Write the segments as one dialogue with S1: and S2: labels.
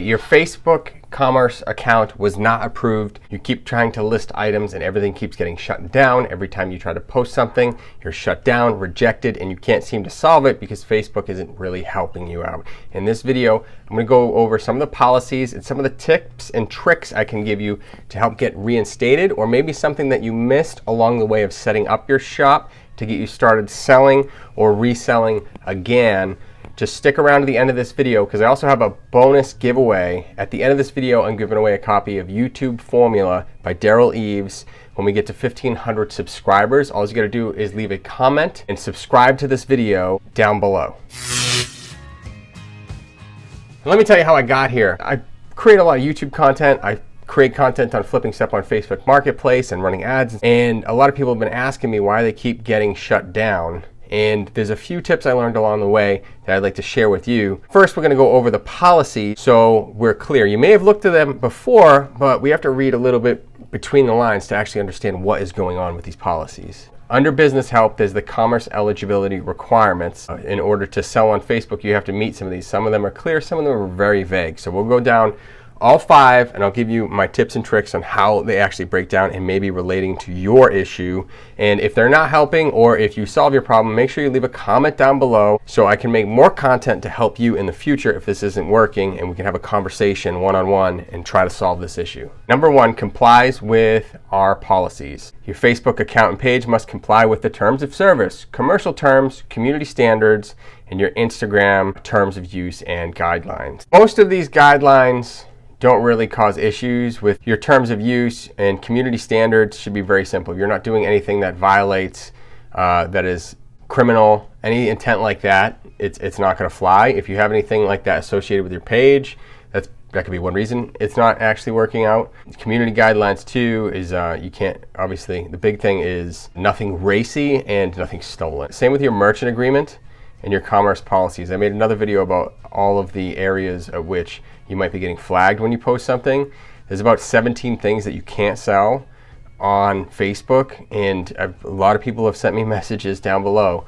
S1: your Facebook commerce account was not approved. You keep trying to list items and everything keeps getting shut down. Every time you try to post something, you're shut down, rejected, and you can't seem to solve it because Facebook isn't really helping you out. In this video, I'm going to go over some of the policies and some of the tips and tricks I can give you to help get reinstated, or maybe something that you missed along the way of setting up your shop to get you started selling or reselling again. Just stick around to the end of this video because I also have a bonus giveaway. At the end of this video, I'm giving away a copy of YouTube Formula by Daryl Eves. When we get to 1,500 subscribers, all you got to do is leave a comment and subscribe to this video down below. Let me tell you how I got here. I create a lot of YouTube content. I create content on flipping stuff on Facebook Marketplace and running ads. And a lot of people have been asking me why they keep getting shut down. And there's a few tips I learned along the way that I'd like to share with you. First, we're going to go over the policy so we're clear. You may have looked at them before, but we have to read a little bit between the lines to actually understand what is going on with these policies. Under business help, there's the commerce eligibility requirements. In order to sell on Facebook, you have to meet some of these. Some of them are clear, some of them are very vague. So we'll go down all 5, and I'll give you my tips and tricks on how they actually break down and maybe relating to your issue. And if they're not helping, or if you solve your problem, make sure you leave a comment down below so I can make more content to help you in the future if this isn't working, and we can have a conversation one-on-one and try to solve this issue. Number 1, complies with our policies. Your Facebook account and page must comply with the terms of service, commercial terms, community standards, and your Instagram terms of use and guidelines. Most of these guidelines don't really cause issues. With your terms of use and community standards should be very simple. You're not doing anything that violates, that is criminal, any intent like that, it's not going to fly. If you have anything like that associated with your page, that could be one reason it's not actually working out. Community guidelines too is you can't, obviously, the big thing is nothing racy and nothing stolen. Same with your merchant agreement and your commerce policies. I made another video about all of the areas at which you might be getting flagged when you post something. There's about 17 things that you can't sell on Facebook, and a lot of people have sent me messages down below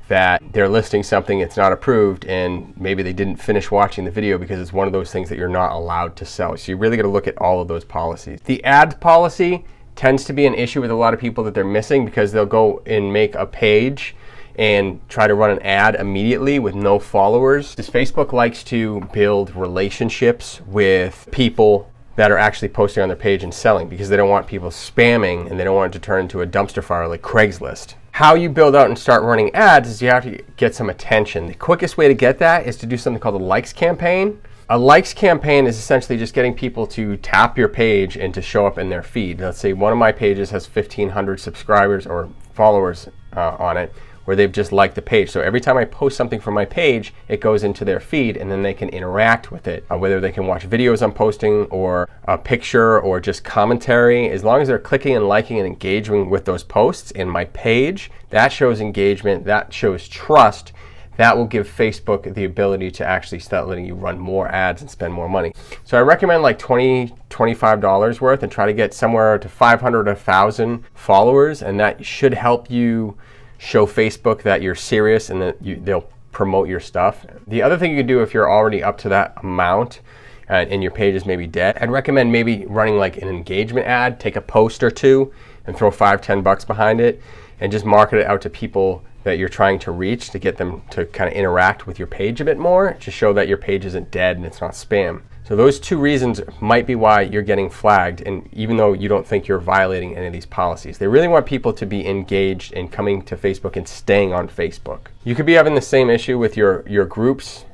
S1: that they're listing something, it's not approved, and maybe they didn't finish watching the video because it's one of those things that you're not allowed to sell. So you really got to look at all of those policies. The ad policy tends to be an issue with a lot of people that they're missing because they'll go and make a page and try to run an ad immediately with no followers. Because Facebook likes to build relationships with people that are actually posting on their page and selling, because they don't want people spamming and they don't want it to turn into a dumpster fire like Craigslist. How you build out and start running ads is you have to get some attention. The quickest way to get that is to do something called a likes campaign. A likes campaign is essentially just getting people to tap your page and to show up in their feed. Let's say one of my pages has 1,500 subscribers or followers on it, where they've just liked the page. So every time I post something from my page, it goes into their feed and then they can interact with it. Whether they can watch videos I'm posting or a picture or just commentary, as long as they're clicking and liking and engaging with those posts in my page, that shows engagement, that shows trust. That will give Facebook the ability to actually start letting you run more ads and spend more money. So I recommend like $20, $25 worth and try to get somewhere to 500, 1,000 followers, and that should help you show Facebook that you're serious and that they'll promote your stuff. The other thing you can do if you're already up to that amount and your page is maybe dead, I'd recommend maybe running like an engagement ad, take a post or two and throw $5, $10 behind it and just market it out to people that you're trying to reach to get them to kind of interact with your page a bit more, to show that your page isn't dead and it's not spam. So those 2 reasons might be why you're getting flagged, and even though you don't think you're violating any of these policies. They really want people to be engaged in coming to Facebook and staying on Facebook. You could be having the same issue with your groups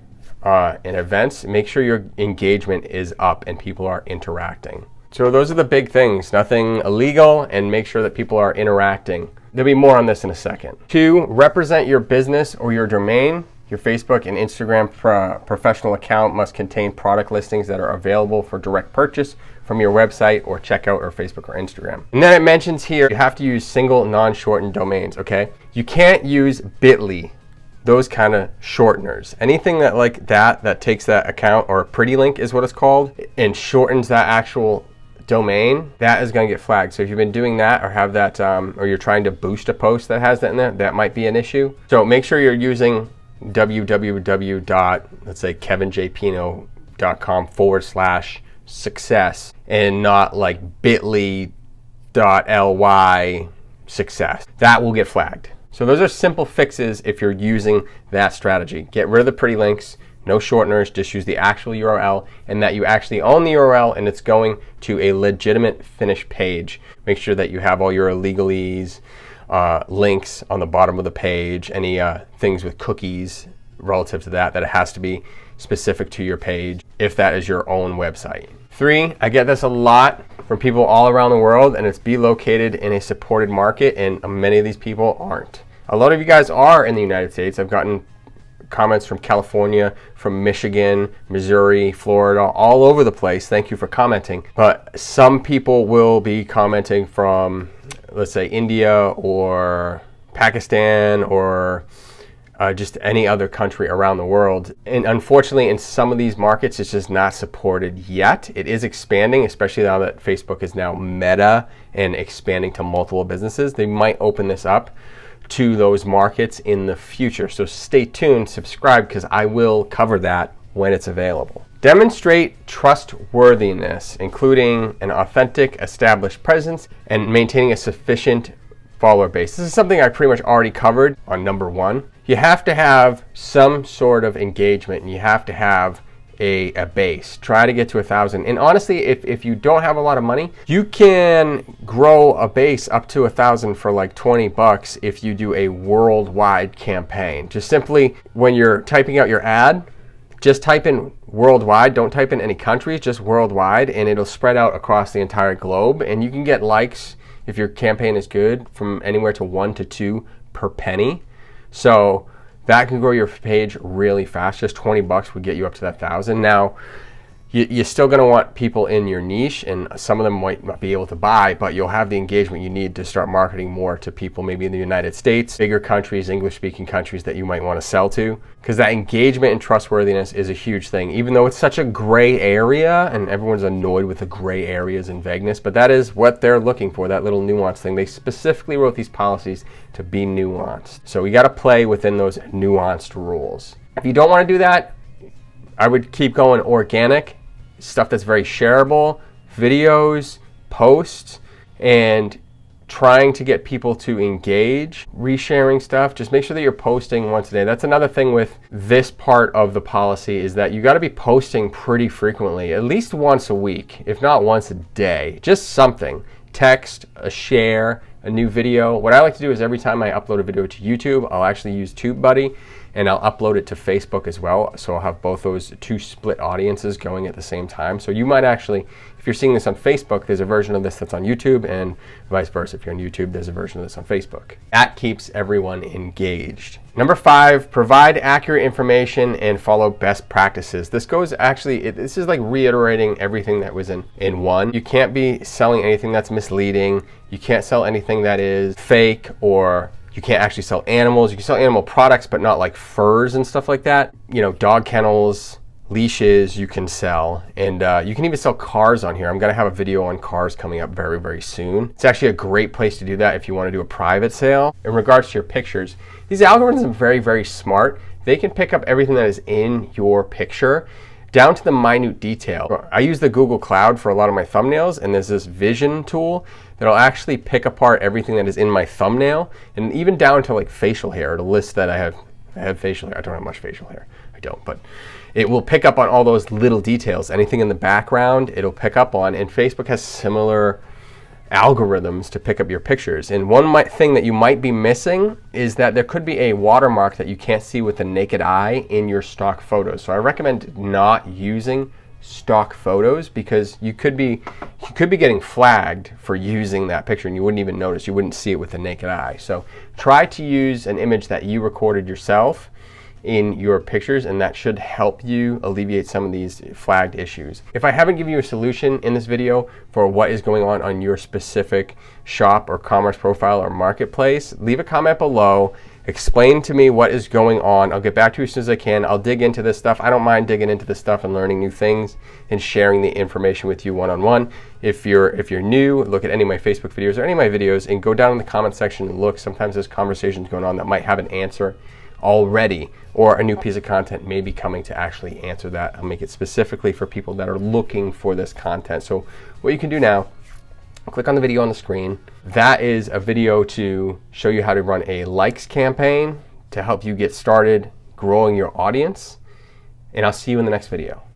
S1: and events. Make sure your engagement is up and people are interacting. So those are the big things. Nothing illegal, and make sure that people are interacting. There'll be more on this in a second. 2, represent your business or your domain. Your Facebook and Instagram professional account must contain product listings that are available for direct purchase from your website or checkout or Facebook or Instagram. And then it mentions here you have to use single non-shortened domains, okay? You can't use bit.ly, those kind of shorteners. Anything that like that takes that account, or a pretty link is what it's called, and shortens that actual domain, that is going to get flagged. So if you've been doing that or have that, or you're trying to boost a post that has that in there, that might be an issue. So make sure you're using www. let's say kevinjpino bit.ly.com/success and not like bit.ly success. That will get flagged. So those are simple fixes if you're using that strategy. Get rid of the pretty links, no shorteners, just use the actual URL, and that you actually own the URL and it's going to a legitimate finished page. Make sure that you have all your legalese, links on the bottom of the page, any things with cookies relative to that it has to be specific to your page if that is your own website. 3, I get this a lot from people all around the world, and it's be located in a supported market, and many of these people aren't. A lot of you guys are in the United States. I've gotten comments from California, from Michigan, Missouri, Florida, all over the place. Thank you for commenting. But some people will be commenting from, let's say, India or Pakistan or just any other country around the world. And unfortunately, in some of these markets, it's just not supported yet. It is expanding, especially now that Facebook is now Meta and expanding to multiple businesses. They might open this up to those markets in the future. So stay tuned, subscribe, because I will cover that when it's available. Demonstrate trustworthiness, including an authentic, established presence and maintaining a sufficient follower base. This is something I pretty much already covered on number 1. You have to have some sort of engagement, and you have to have a base. Try to get to 1,000. And honestly, if you don't have a lot of money, you can grow a base up to 1,000 for like $20 if you do a worldwide campaign. Just simply, when you're typing out your ad, just type in worldwide. Don't type in any countries, just worldwide, and it'll spread out across the entire globe. And you can get likes, if your campaign is good, from anywhere to 1 to 2 per penny. So that can grow your page really fast. Just $20 would get you up to that 1,000. Now, you're still going to want people in your niche, and some of them might not be able to buy, but you'll have the engagement you need to start marketing more to people maybe in the United States, bigger countries, English-speaking countries that you might want to sell to, because that engagement and trustworthiness is a huge thing, even though it's such a gray area, and everyone's annoyed with the gray areas and vagueness, but that is what they're looking for, that little nuance thing. They specifically wrote these policies to be nuanced. So we got to play within those nuanced rules. If you don't want to do that, I would keep going organic, stuff that's very shareable, videos, posts, and trying to get people to engage, resharing stuff. Just make sure that you're posting once a day. That's another thing with this part of the policy, is that you got to be posting pretty frequently, at least once a week, if not once a day. Just something, text, a share, a new video. What I like to do is every time I upload a video to YouTube, I'll actually use TubeBuddy, and I'll upload it to Facebook as well. So I'll have both those 2 split audiences going at the same time. So you might actually, if you're seeing this on Facebook, there's a version of this that's on YouTube, and vice versa. If you're on YouTube, there's a version of this on Facebook. That keeps everyone engaged. Number 5, provide accurate information and follow best practices. This goes actually, this is like reiterating everything that was in 1. You can't be selling anything that's misleading. You can't sell anything that is fake, or you can't actually sell animals. You can sell animal products, but not like furs and stuff like that. You know, dog kennels, leashes you can sell, and you can even sell cars on here. I'm going to have a video on cars coming up very, very soon. It's actually a great place to do that if you want to do a private sale. In regards to your pictures, these algorithms are very, very smart. They can pick up everything that is in your picture, down to the minute detail. I use the Google Cloud for a lot of my thumbnails, and there's this vision tool that'll actually pick apart everything that is in my thumbnail, and even down to like facial hair. It'll list that I have facial hair. I don't have much facial hair. I don't, but it will pick up on all those little details. Anything in the background, it'll pick up on, and Facebook has similar algorithms to pick up your pictures. And one thing that you might be missing is that there could be a watermark that you can't see with the naked eye in your stock photos. So I recommend not using stock photos, because you could be getting flagged for using that picture and you wouldn't even notice. You wouldn't see it with the naked eye. So try to use an image that you recorded yourself in your pictures, and that should help you alleviate some of these flagged issues. If I haven't given you a solution in this video for what is going on your specific shop or commerce profile or marketplace, leave a comment below. Explain to me what is going on. I'll get back to you as soon as I can. I'll dig into this stuff. I don't mind digging into this stuff and learning new things and sharing the information with you one-on-one. If you're new, look at any of my Facebook videos or any of my videos and go down in the comment section and look. Sometimes there's conversations going on that might have an answer already, or a new piece of content may be coming to actually answer that. I'll make it specifically for people that are looking for this content. So what you can do now, click on the video on the screen. That is a video to show you how to run a likes campaign to help you get started growing your audience. And I'll see you in the next video.